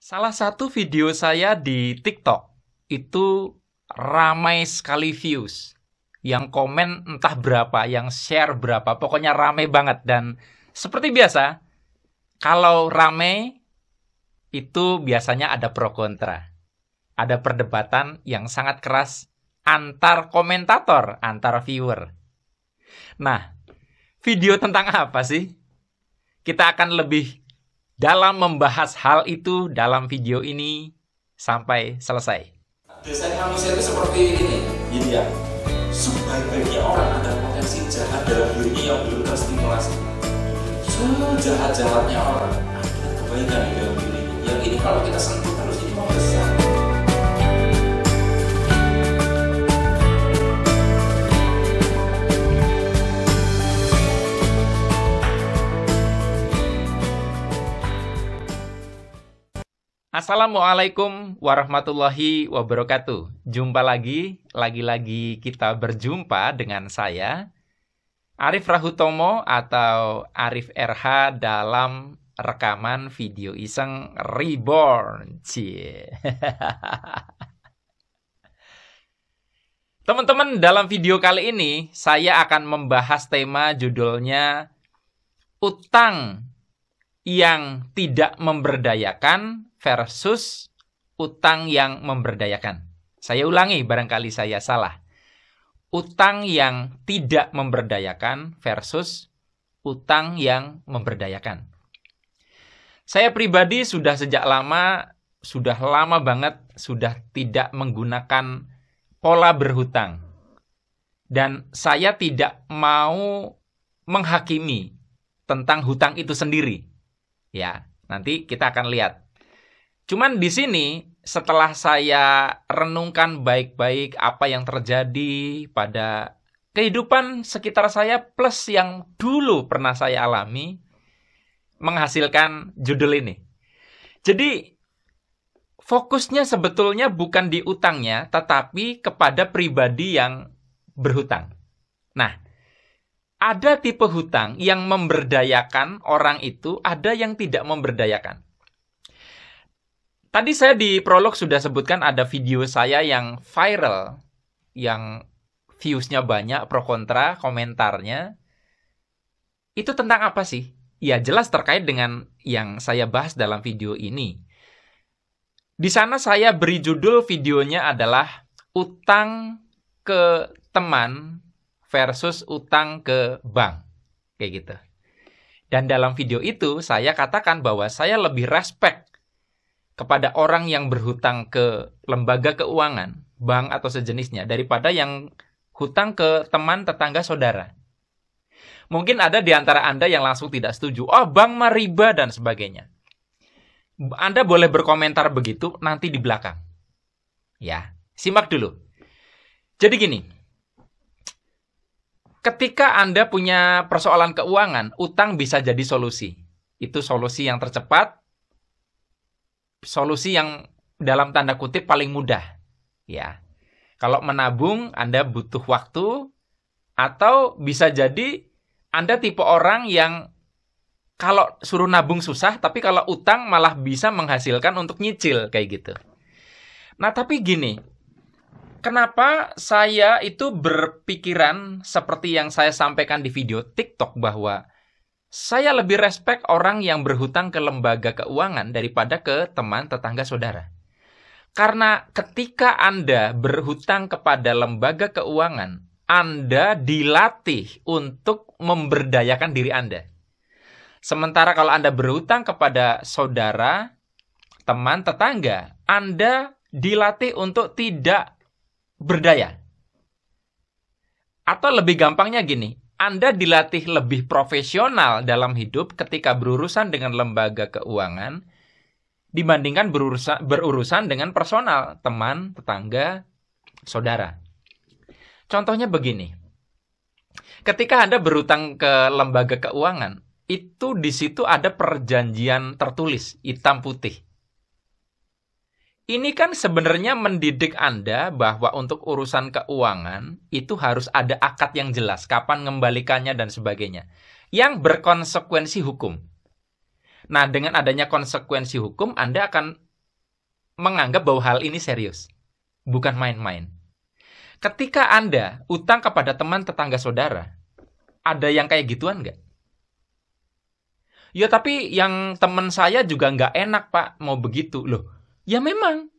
Salah satu video saya di TikTok itu ramai sekali views. Yang komen entah berapa, yang share berapa, pokoknya ramai banget. Dan seperti biasa, kalau ramai itu biasanya ada pro kontra. Ada perdebatan yang sangat keras antar komentator, antar viewer. Nah, video tentang apa sih? Kita akan lebih dalam membahas hal itu dalam video ini sampai selesai. Biasanya manusia itu seperti ini, gitu ya. Sebaik-baiknya orang ada potensi jahat dalam dirinya yang belum terstimulasi. Sejahat-jahatnya orang ada kebaikan di dalam dirinya. Yang ini kalau kita sentuh terus ini membesar. Assalamualaikum warahmatullahi wabarakatuh. Jumpa lagi kita berjumpa dengan saya, Arif Rahutomo atau Arif RH dalam rekaman video iseng Reborn. Cie. Teman-teman, dalam video kali ini saya akan membahas tema judulnya utang yang tidak memberdayakan versus utang yang memberdayakan. Saya ulangi, barangkali saya salah. Utang yang tidak memberdayakan versus utang yang memberdayakan. Saya pribadi sudah lama banget, sudah tidak menggunakan pola berhutang. Dan saya tidak mau menghakimi tentang hutang itu sendiri. Ya, nanti kita akan lihat. Cuman di sini setelah saya renungkan baik-baik apa yang terjadi pada kehidupan sekitar saya plus yang dulu pernah saya alami, menghasilkan judul ini. Jadi fokusnya sebetulnya bukan di utangnya, tetapi kepada pribadi yang berhutang. Nah, ada tipe hutang yang memberdayakan orang itu, ada yang tidak memberdayakan. Tadi saya di prolog sudah sebutkan ada video saya yang viral, yang views-nya banyak, pro kontra, komentarnya. Itu tentang apa sih? Ya jelas terkait dengan yang saya bahas dalam video ini. Di sana saya beri judul videonya adalah utang ke teman versus utang ke bank. Kayak gitu. Dan dalam video itu saya katakan bahwa saya lebih respect kepada orang yang berhutang ke lembaga keuangan, bank atau sejenisnya, daripada yang hutang ke teman, tetangga, saudara. Mungkin ada di antara Anda yang langsung tidak setuju. Oh, bank mah riba dan sebagainya. Anda boleh berkomentar begitu nanti di belakang. Ya, simak dulu. Jadi gini. Ketika Anda punya persoalan keuangan, utang bisa jadi solusi. Itu solusi yang tercepat, solusi yang dalam tanda kutip paling mudah. Ya. Kalau menabung, Anda butuh waktu, atau bisa jadi Anda tipe orang yang kalau suruh nabung susah, tapi kalau utang malah bisa menghasilkan untuk nyicil, kayak gitu. Nah, tapi gini, kenapa saya itu berpikiran seperti yang saya sampaikan di video TikTok bahwa saya lebih respect orang yang berhutang ke lembaga keuangan daripada ke teman, tetangga, saudara. Karena ketika Anda berhutang kepada lembaga keuangan, Anda dilatih untuk memberdayakan diri Anda. Sementara kalau Anda berhutang kepada saudara, teman, tetangga, Anda dilatih untuk tidak berdaya. Atau lebih gampangnya gini, Anda dilatih lebih profesional dalam hidup ketika berurusan dengan lembaga keuangan dibandingkan berurusan dengan personal, teman, tetangga, saudara. Contohnya begini. Ketika Anda berhutang ke lembaga keuangan, itu di situ ada perjanjian tertulis, hitam putih. Ini kan sebenarnya mendidik Anda bahwa untuk urusan keuangan itu harus ada akad yang jelas, kapan mengembalikannya dan sebagainya, yang berkonsekuensi hukum. Nah, dengan adanya konsekuensi hukum, Anda akan menganggap bahwa hal ini serius. Bukan main-main. Ketika Anda utang kepada teman tetangga saudara, ada yang kayak gituan nggak? Ya tapi yang teman saya juga nggak enak Pak, mau begitu. Loh, ya memang.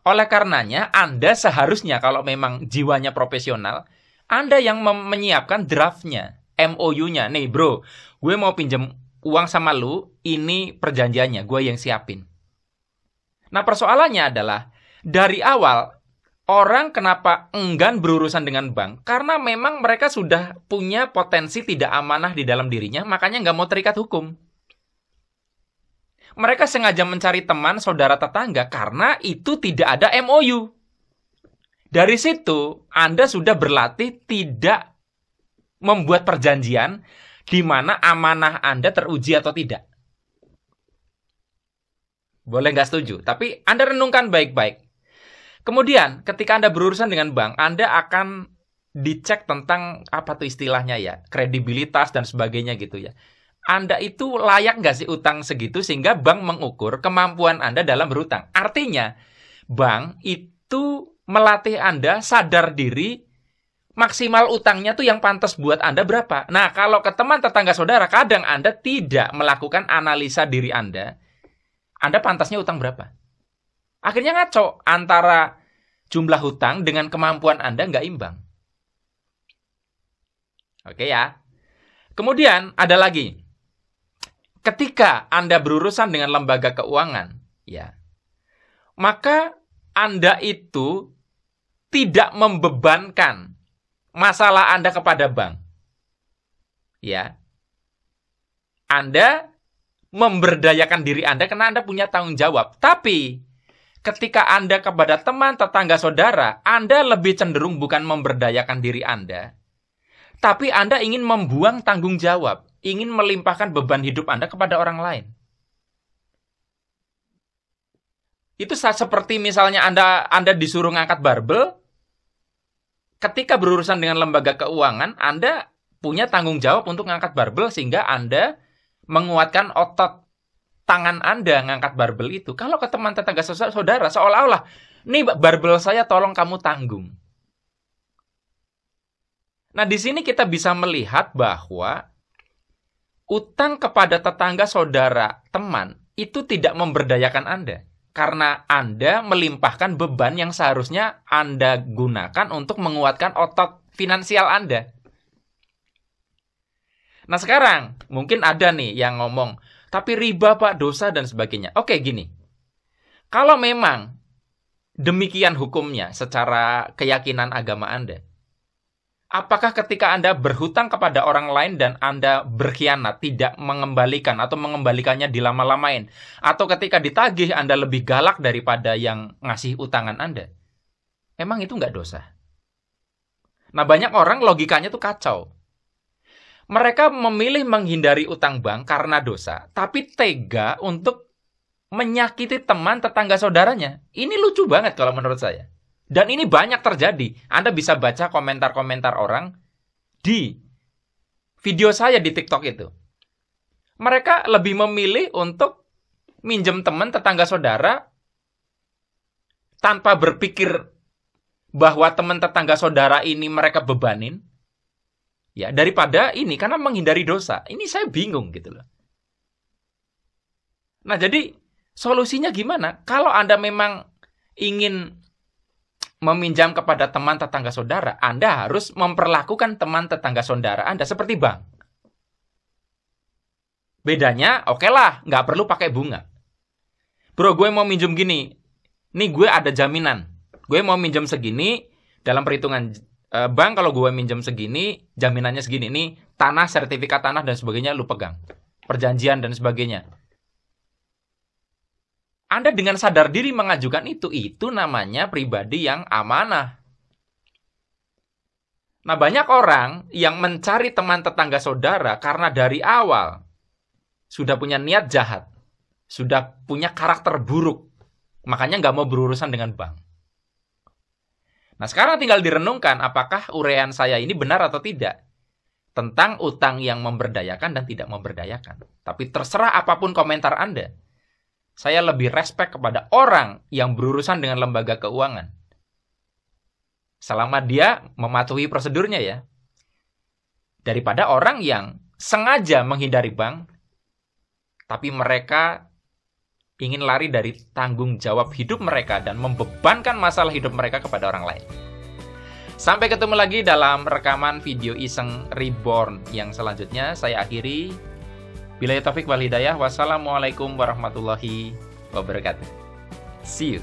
Oleh karenanya, Anda seharusnya kalau memang jiwanya profesional, Anda yang menyiapkan draftnya, MOU-nya. Nih bro, gue mau pinjam uang sama lu, ini perjanjiannya, gue yang siapin. Nah persoalannya adalah, dari awal, orang kenapa enggan berurusan dengan bank? Karena memang mereka sudah punya potensi tidak amanah di dalam dirinya, makanya nggak mau terikat hukum. Mereka sengaja mencari teman, saudara, tetangga, karena itu tidak ada MOU. Dari situ, Anda sudah berlatih tidak membuat perjanjian di mana amanah Anda teruji atau tidak. Boleh nggak setuju, tapi Anda renungkan baik-baik. Kemudian, ketika Anda berurusan dengan bank, Anda akan dicek tentang, apa tuh istilahnya ya, kredibilitas dan sebagainya gitu ya. Anda itu layak nggak sih utang segitu sehingga bank mengukur kemampuan Anda dalam berutang. Artinya, bank itu melatih Anda sadar diri maksimal utangnya tuh yang pantas buat Anda berapa. Nah, kalau ke teman tetangga saudara, kadang Anda tidak melakukan analisa diri Anda pantasnya utang berapa. Akhirnya ngaco antara jumlah hutang dengan kemampuan Anda nggak imbang. Oke ya. Kemudian ada lagi. Ketika Anda berurusan dengan lembaga keuangan, ya, maka Anda itu tidak membebankan masalah Anda kepada bank. Ya. Anda memberdayakan diri Anda karena Anda punya tanggung jawab. Tapi ketika Anda kepada teman, tetangga, saudara, Anda lebih cenderung bukan memberdayakan diri Anda, tapi Anda ingin membuang tanggung jawab, ingin melimpahkan beban hidup Anda kepada orang lain. Itu seperti misalnya Anda disuruh ngangkat barbel, ketika berurusan dengan lembaga keuangan, Anda punya tanggung jawab untuk ngangkat barbel sehingga Anda menguatkan otot tangan Anda ngangkat barbel itu. Kalau ke teman tetangga saudara, seolah-olah, nih barbel saya tolong kamu tanggung. Nah, di sini kita bisa melihat bahwa utang kepada tetangga, saudara, teman, itu tidak memberdayakan Anda. Karena Anda melimpahkan beban yang seharusnya Anda gunakan untuk menguatkan otot finansial Anda. Nah sekarang, mungkin ada nih yang ngomong, tapi riba Pak, dosa dan sebagainya. Oke gini, kalau memang demikian hukumnya secara keyakinan agama Anda, apakah ketika Anda berhutang kepada orang lain dan Anda berkhianat, tidak mengembalikan atau mengembalikannya dilama-lamain, atau ketika ditagih Anda lebih galak daripada yang ngasih utangan Anda? Emang itu nggak dosa? Nah, banyak orang logikanya tuh kacau. Mereka memilih menghindari utang bank karena dosa, tapi tega untuk menyakiti teman tetangga saudaranya. Ini lucu banget kalau menurut saya. Dan ini banyak terjadi. Anda bisa baca komentar-komentar orang di video saya di TikTok itu. Mereka lebih memilih untuk minjem teman tetangga saudara tanpa berpikir bahwa teman tetangga saudara ini mereka bebanin. Ya, daripada ini karena menghindari dosa. Ini saya bingung gitu loh. Nah, jadi solusinya gimana? Kalau Anda memang ingin meminjam kepada teman tetangga saudara, Anda harus memperlakukan teman tetangga saudara Anda seperti bank. Bedanya, oke lah, nggak perlu pakai bunga. Bro, gue mau minjem gini. Nih gue ada jaminan. Gue mau minjem segini, dalam perhitungan bank kalau gue minjem segini, jaminannya segini. Nih tanah, sertifikat tanah dan sebagainya lu pegang. Perjanjian dan sebagainya. Anda dengan sadar diri mengajukan itu namanya pribadi yang amanah. Nah, banyak orang yang mencari teman tetangga saudara karena dari awal sudah punya niat jahat, sudah punya karakter buruk, makanya nggak mau berurusan dengan bank. Nah, sekarang tinggal direnungkan apakah uraian saya ini benar atau tidak tentang utang yang memberdayakan dan tidak memberdayakan. Tapi terserah apapun komentar Anda. Saya lebih respect kepada orang yang berurusan dengan lembaga keuangan. Selama dia mematuhi prosedurnya ya. Daripada orang yang sengaja menghindari bank, tapi mereka ingin lari dari tanggung jawab hidup mereka dan membebankan masalah hidup mereka kepada orang lain. Sampai ketemu lagi dalam rekaman video Iseng Reborn yang selanjutnya. Saya akhiri. Billahi taufik wal hidayah. Wassalamualaikum warahmatullahi wabarakatuh. See you.